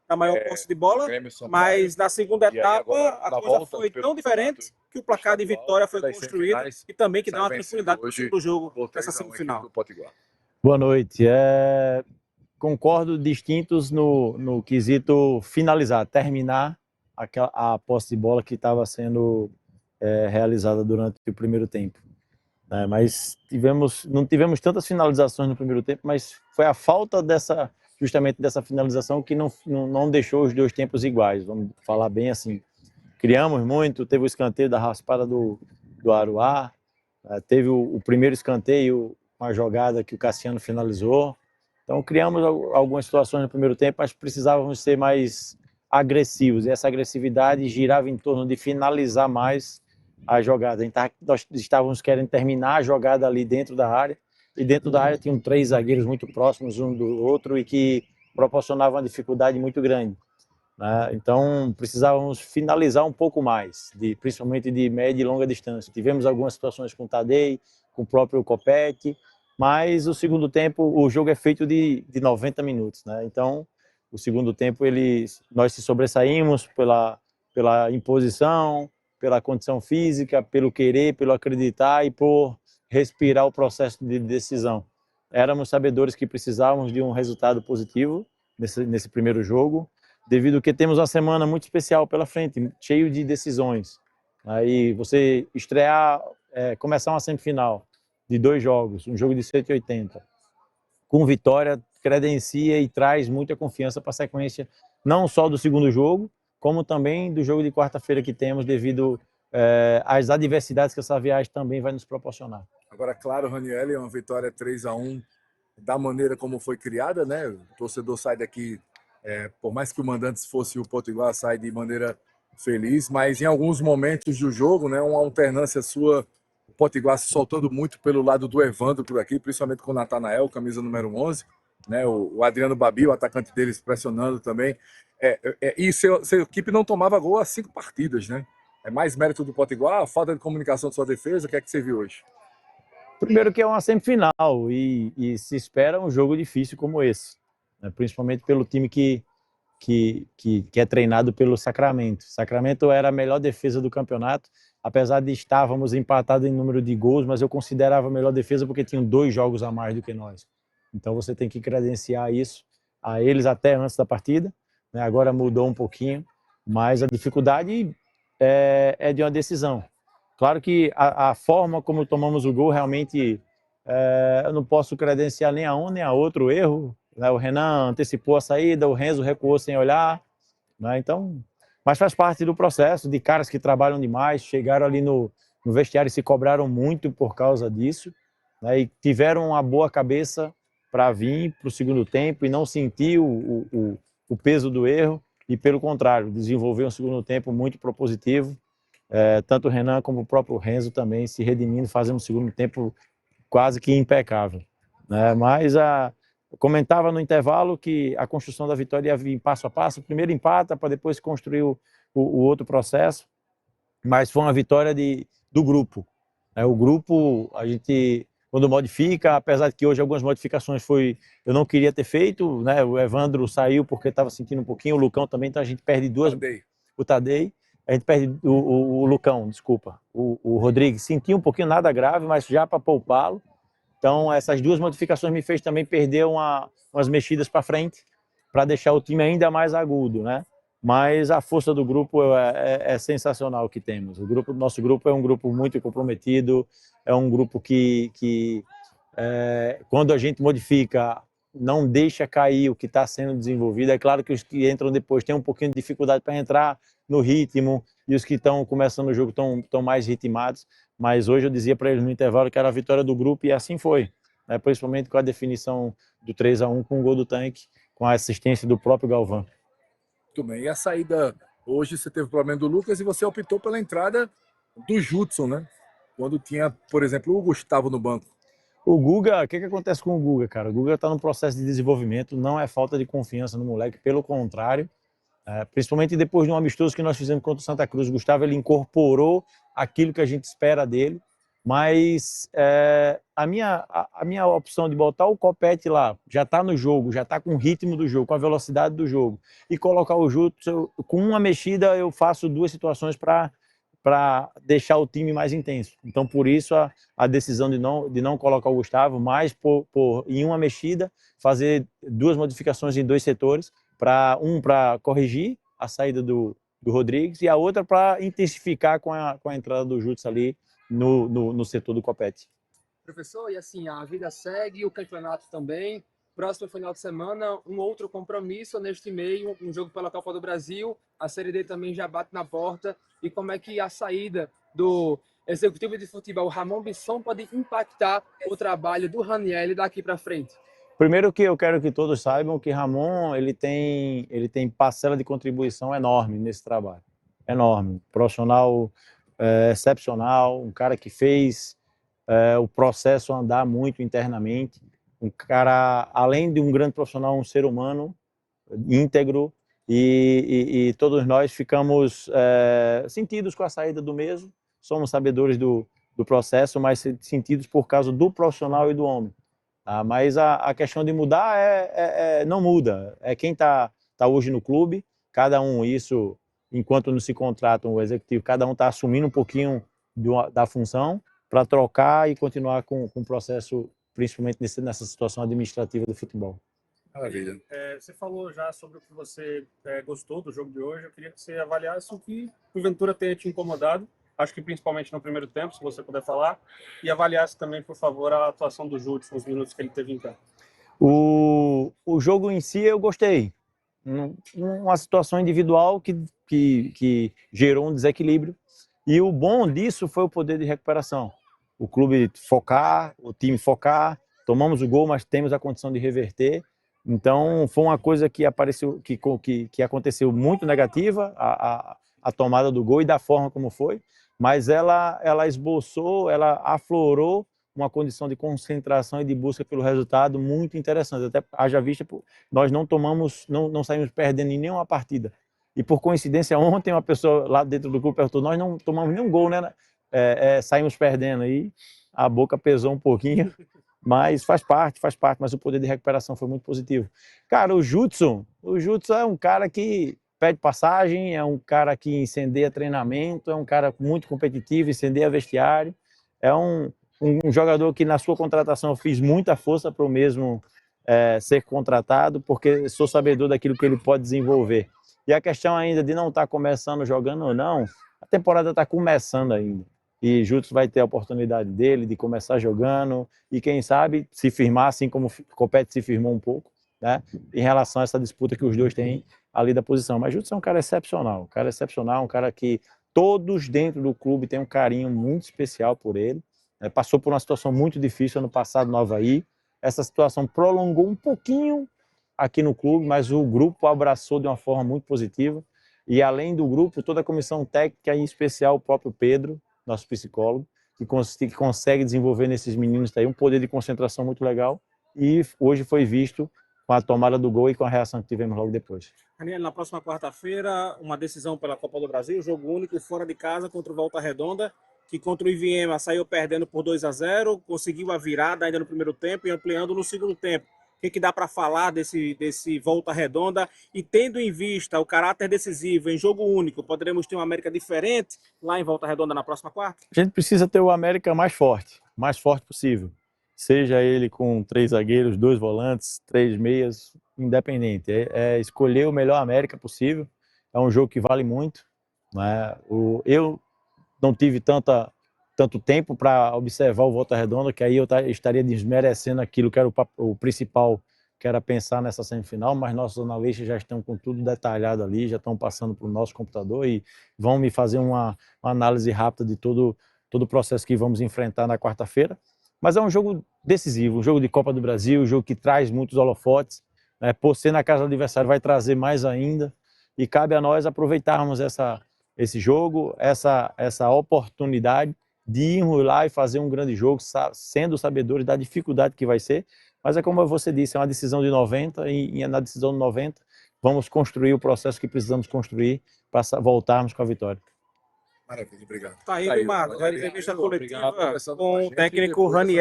a maior posse de bola, mas na segunda etapa a coisa foi tão diferente que o placar de vitória foi construído e também que dá uma tranquilidade para o jogo nessa semifinal. Boa noite. Concordo distintos no quesito finalizar, terminar a posse de bola que estava sendo realizada durante o primeiro tempo. Mas não tivemos tantas finalizações no primeiro tempo, mas foi a falta justamente dessa finalização que não deixou os dois tempos iguais, vamos falar bem assim. Criamos muito, teve o escanteio da raspada do Aruá, teve o primeiro escanteio, uma jogada que o Cassiano finalizou. Então criamos algumas situações no primeiro tempo, mas precisávamos ser mais agressivos, e essa agressividade girava em torno de finalizar mais a jogada. Nós estávamos querendo terminar a jogada ali dentro da área, e dentro da área tinham 3 zagueiros muito próximos um do outro e que proporcionavam uma dificuldade muito grande. Então precisávamos finalizar um pouco mais, principalmente de média e longa distância. Tivemos algumas situações com o Tadei, com o próprio Copete, mas o segundo tempo, o jogo é feito de 90 minutos. Então o segundo tempo nós se sobressaímos pela imposição, pela condição física, pelo querer, pelo acreditar e por respirar o processo de decisão. Éramos sabedores que precisávamos de um resultado positivo nesse primeiro jogo, devido que temos uma semana muito especial pela frente, cheio de decisões. Aí você estrear, começar uma semifinal de 2 jogos, um jogo de 180, com vitória, credencia e traz muita confiança para a sequência, não só do segundo jogo, como também do jogo de quarta-feira que temos, devido às adversidades que essa viagem também vai nos proporcionar. Agora, claro, Raniel, é uma vitória 3-1 da maneira como foi criada, né? O torcedor sai daqui, por mais que o mandante fosse o Potiguar, sai de maneira feliz, mas em alguns momentos do jogo, né, uma alternância sua, o Potiguar se soltando muito pelo lado do Evandro por aqui, principalmente com o Natanael, camisa número 11, né, o Adriano Babi, o atacante deles, pressionando também. E sua equipe não tomava gol há 5 partidas, né? É mais mérito do Potiguar, a falta de comunicação de sua defesa? O que é que você viu hoje? Primeiro que é uma semifinal e se espera um jogo difícil como esse, né? Principalmente pelo time que é treinado pelo Sacramento. Sacramento era a melhor defesa do campeonato, apesar de estávamos empatados em número de gols, mas eu considerava a melhor defesa porque tinham 2 jogos a mais do que nós. Então você tem que credenciar isso a eles até antes da partida, né? Agora mudou um pouquinho, mas a dificuldade é de uma decisão. Claro que a forma como tomamos o gol, realmente, eu não posso credenciar nem a um nem a outro erro, né? O Renan antecipou a saída, o Renzo recuou sem olhar, né? Então, mas faz parte do processo, de caras que trabalham demais, chegaram ali no vestiário e se cobraram muito por causa disso, né? E tiveram uma boa cabeça para vir para o segundo tempo e não sentir o peso do erro, e pelo contrário, desenvolver um segundo tempo muito propositivo. Tanto o Renan como o próprio Renzo também se redimindo, fazendo um segundo tempo quase que impecável, né? Mas comentava no intervalo que a construção da vitória ia vir passo a passo, primeiro empata para depois construir o outro processo, mas foi uma vitória do grupo, né? O grupo, a gente, quando modifica, apesar de que hoje algumas modificações eu não queria ter feito, né? O Evandro saiu porque estava sentindo um pouquinho, o Lucão também, então a gente perde 2, o Tadei, a gente perde o Lucão, desculpa, o Rodrigues sentiu um pouquinho, nada grave, mas já para poupá-lo. Então essas 2 modificações me fez também perder umas mexidas para frente, para deixar o time ainda mais agudo, né? Mas a força do grupo é sensacional que temos. Nosso grupo é um grupo muito comprometido, é um grupo que quando a gente modifica, não deixa cair o que está sendo desenvolvido. É claro que os que entram depois têm um pouquinho de dificuldade para entrar no ritmo, e os que estão começando o jogo estão mais ritmados, mas hoje eu dizia para eles no intervalo que era a vitória do grupo, e assim foi, né? Principalmente com a definição do 3-1 com o gol do Tanque, com a assistência do próprio Galvão. Muito bem, e a saída hoje, você teve o problema do Lucas e você optou pela entrada do Judson, né? Quando tinha, por exemplo, o Gustavo no banco. O Guga, o que acontece com o Guga, cara? O Guga está num processo de desenvolvimento, não é falta de confiança no moleque, pelo contrário, principalmente depois de um amistoso que nós fizemos contra o Santa Cruz. O Gustavo, ele incorporou aquilo que a gente espera dele, Mas a minha opção de botar o Copete lá, já está no jogo, já está com o ritmo do jogo, com a velocidade do jogo, e colocar o Judson, com uma mexida eu faço 2 situações para deixar o time mais intenso. Então, por isso, a decisão de não colocar o Gustavo, mas em uma mexida, fazer 2 modificações em 2 setores, para corrigir a saída do Rodrigues e a outra para intensificar com a entrada do Judson ali no setor do Copete. Professor, e assim, a vida segue, o campeonato também. Próximo final de semana, um outro compromisso neste meio, um jogo pela Copa do Brasil. A Série D também já bate na porta. E como é que a saída do executivo de futebol, Ramon Bisson, pode impactar o trabalho do Ranieri daqui para frente? Primeiro que eu quero que todos saibam que Ramon ele tem parcela de contribuição enorme nesse trabalho. Enorme. Profissional excepcional, um cara que fez o processo andar muito internamente. Um cara, além de um grande profissional, um ser humano íntegro, e todos nós ficamos sentidos com a saída do mesmo. Somos sabedores do processo, mas sentidos por causa do profissional e do homem. Mas a questão de mudar não muda. É quem tá hoje no clube, cada um, isso, enquanto não se contratam o executivo, cada um está assumindo um pouquinho da função para trocar e continuar com o processo, principalmente nessa situação administrativa do futebol. Maravilha. Você falou já sobre o que você gostou do jogo de hoje. Eu queria que você avaliasse o que porventura tenha te incomodado, acho que principalmente no primeiro tempo, se você puder falar, e avaliasse também, por favor, a atuação do Júlio nos minutos que ele teve em campo. O jogo em si eu gostei. Uma situação individual que gerou um desequilíbrio, e o bom disso foi o poder de recuperação. O clube focar, o time focar, tomamos o gol, mas temos a condição de reverter. Então foi uma coisa que apareceu, que aconteceu muito negativa, a tomada do gol e da forma como foi, mas ela esboçou, ela aflorou uma condição de concentração e de busca pelo resultado muito interessante. Até haja vista, nós não saímos perdendo em nenhuma partida. E por coincidência, ontem uma pessoa lá dentro do clube perguntou: nós não tomamos nenhum gol, né? Saímos perdendo aí, a boca pesou um pouquinho, mas faz parte, mas o poder de recuperação foi muito positivo. Cara, o Judson é um cara que pede passagem, é um cara que incendeia treinamento, é um cara muito competitivo, incendeia vestiário, é um jogador que na sua contratação eu fiz muita força para o mesmo ser contratado, porque sou sabedor daquilo que ele pode desenvolver. E a questão ainda de não estar começando jogando ou não, a temporada está começando ainda. E Judson vai ter a oportunidade dele de começar jogando e, quem sabe, se firmar, assim como o Copete se firmou um pouco, né, em relação a essa disputa que os dois têm ali da posição. Mas Judson é um cara excepcional, um cara que todos dentro do clube têm um carinho muito especial por ele. Passou por uma situação muito difícil ano passado no Avaí. Essa situação prolongou um pouquinho aqui no clube, mas o grupo abraçou de uma forma muito positiva. E além do grupo, toda a comissão técnica, em especial o próprio Pedro, nosso psicólogo, que consegue desenvolver nesses meninos aí um poder de concentração muito legal, e hoje foi visto com a tomada do gol e com a reação que tivemos logo depois. Ranieri, na próxima quarta-feira, uma decisão pela Copa do Brasil, jogo único fora de casa contra o Volta Redonda, que contra o Iviema saiu perdendo por 2-0, conseguiu a virada ainda no primeiro tempo e ampliando no segundo tempo. O que dá para falar desse Volta Redonda? E tendo em vista o caráter decisivo em jogo único, poderemos ter uma América diferente lá em Volta Redonda na próxima quarta? A gente precisa ter o América mais forte possível. Seja ele com 3 zagueiros, 2 volantes, 3 meias, independente. Escolher o melhor América possível. É um jogo que vale muito, né? Eu não tive tanto tempo para observar o Volta Redonda, que aí eu estaria desmerecendo aquilo que era o principal, que era pensar nessa semifinal, mas nossos analistas já estão com tudo detalhado ali, já estão passando para o nosso computador e vão me fazer uma análise rápida de todo o processo que vamos enfrentar na quarta-feira. Mas é um jogo decisivo, um jogo de Copa do Brasil, um jogo que traz muitos holofotes, né? Por ser na casa do adversário vai trazer mais ainda, e cabe a nós aproveitarmos esse jogo, essa oportunidade de irmos lá e fazer um grande jogo, sendo sabedores da dificuldade que vai ser. Mas é como você disse, é uma decisão de 90, e na decisão de 90 vamos construir o processo que precisamos construir para voltarmos com a vitória. Maravilha, obrigado. Tá aí, Tá aí, Marcos, a Ranieri. entrevista Obrigado. coletiva Conversando com a com o gente técnico depois dessa Ranieri.